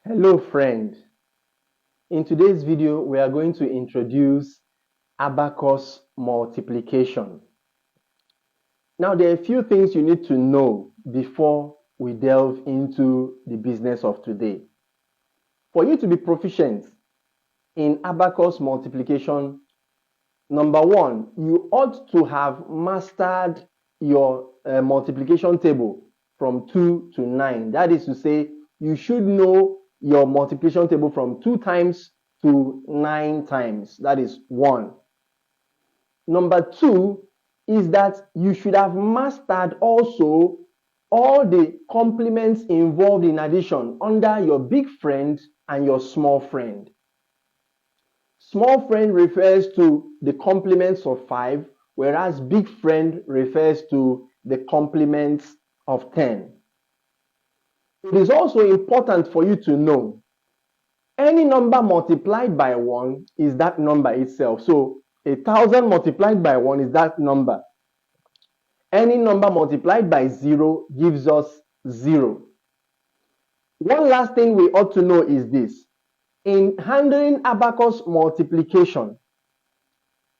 Hello friend. In today's video, we are going to introduce Abacus Multiplication. Now, there are a few things you need to know before we delve into the business of today. For you to be proficient in Abacus Multiplication, number one, you ought to have mastered your multiplication table from 2 to 9. That is to say, you should know your multiplication table from 2 times to 9 times. That is 1. Number 2 is that you should have mastered also all the complements involved in addition under your big friend and your small friend. Small friend refers to the complements of 5, whereas big friend refers to the complements of 10. It is also important for you to know any number multiplied by 1 is that number itself. So 1,000 multiplied by 1 is that number. Any number multiplied by 0 gives us 0. One last thing we ought to know is this. In handling abacus multiplication,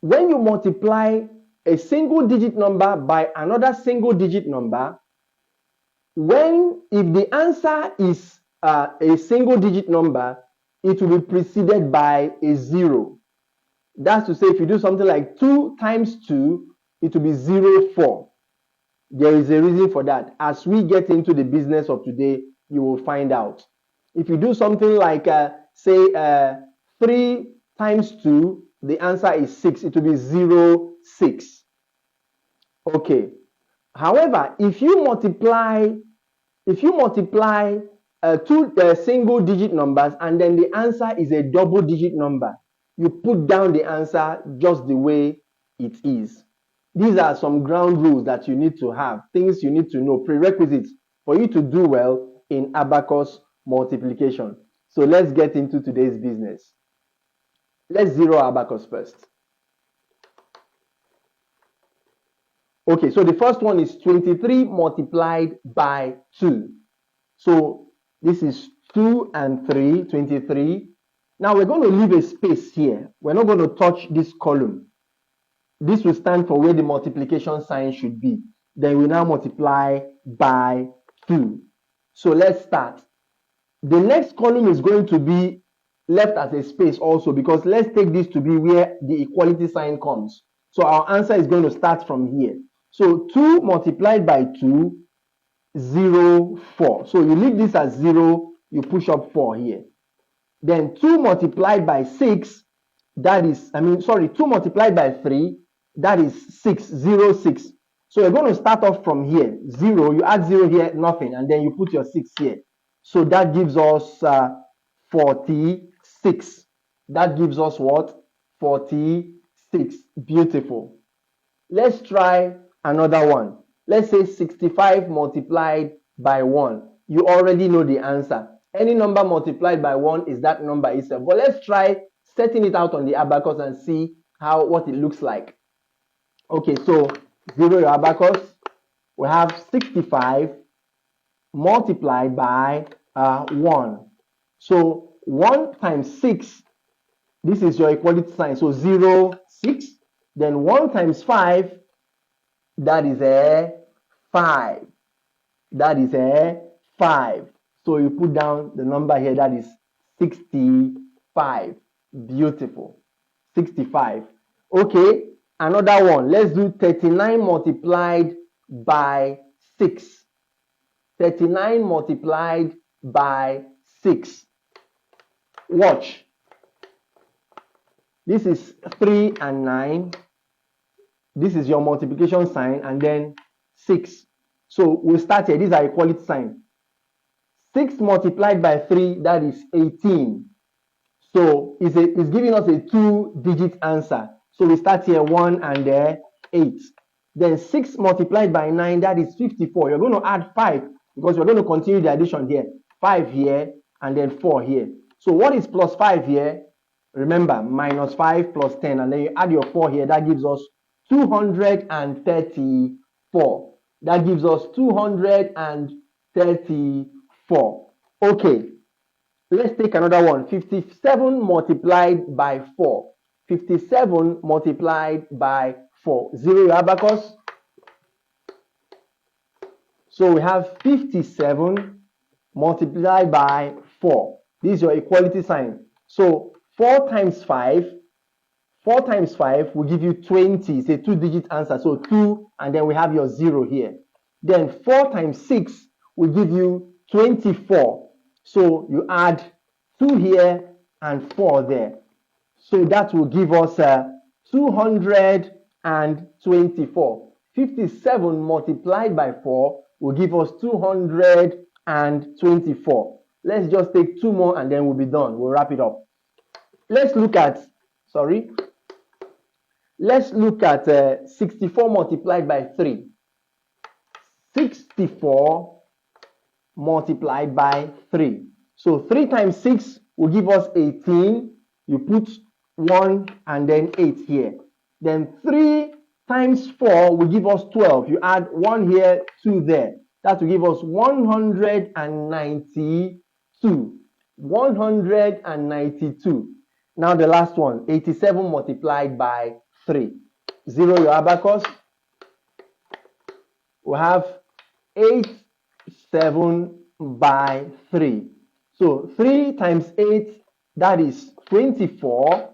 when you multiply a single digit number by another single digit number, if the answer is a single digit number, it will be preceded by a 0. That's to say, if you do something like 2 times 2, it will be 0, 4. There is a reason for that. As we get into the business of today, you will find out. If you do something like, say, 3 times 2, the answer is 6. It will be 0, 6. Okay. However, if you multiply two single digit numbers and then the answer is a double digit number, you put down the answer just the way it is. These are some ground rules that you need to have, things you need to know, prerequisites for you to do well in abacus multiplication. So let's get into today's business. Let's zero abacus first. Okay, so the first one is 23 multiplied by 2. So this is 2 and 3, 23. Now we're going to leave a space here. We're not going to touch this column. This will stand for where the multiplication sign should be. Then we now multiply by 2. So let's start. The next column is going to be left as a space also, because let's take this to be where the equality sign comes. So our answer is going to start from here. So 2 multiplied by 2, 0, 4. So you leave this as 0, you push up 4 here. Then 2 multiplied by 6, 2 multiplied by 3, that is 6, 0, 6. So you're going to start off from here, 0, you add 0 here, nothing, and then you put your 6 here. So that gives us 46. That gives us what? 46. Beautiful. Let's try another one. Let's say 65 multiplied by 1. You already know the answer. Any number multiplied by 1 is that number itself. But let's try setting it out on the abacus and see what it looks like. Okay, so zero your abacus. We have 65 multiplied by 1. So 1 times 6, this is your equality sign. So 0, 6. Then 1 times 5, that is a 5. That is a 5. So you put down the number here, that is 65. Beautiful. 65. Okay, another one. Let's do 39 multiplied by 6. 39 multiplied by 6. Watch. This is 3 and 9. This is your multiplication sign, and then 6. So we'll start here. These are equality sign. 6 multiplied by 3, that is 18. So it's giving us a 2-digit answer. So we start here 1 and 8. Then 6 multiplied by 9, that is 54. You're going to add 5 because we're going to continue the addition here. 5 here and then 4 here. So what is plus 5 here? Remember, minus 5 plus 10, and then you add your 4 here. That gives us 234. That gives us 234. Okay. Let's take another one. 57 multiplied by 4. 57 multiplied by 4. 0 your abacus. So we have 57 multiplied by 4. This is your equality sign. So 4 times 5 will give you 20. It's a 2-digit answer. So 2, and then we have your 0 here. Then 4 times 6 will give you 24. So you add 2 here and 4 there. So that will give us 224. 57 multiplied by 4 will give us 224. Let's just take 2 more and then we'll be done. We'll wrap it up. Let's look at 64 multiplied by 3. 64 multiplied by 3. So 3 times 6 will give us 18. You put 1 and then 8 here. Then 3 times 4 will give us 12. You add 1 here, 2 there. That will give us 192. 192. Now the last one, 87 multiplied by 3. 0 your abacus. We have 87 by 3. So 3 times 8, that is 24.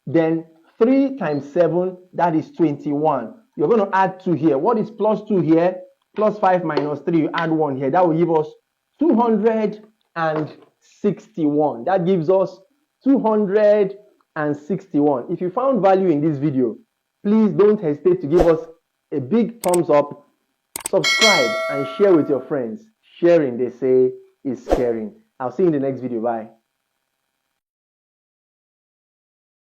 Then 3 times 7, that is 21. You're going to add 2 here. What is plus 2 here? Plus 5 minus 3, you add 1 here. That will give us 261. That gives us 261. If you found value in this video, please don't hesitate to give us a big thumbs up, subscribe, and share with your friends. Sharing, they say, is caring. I'll see you in the next video. Bye.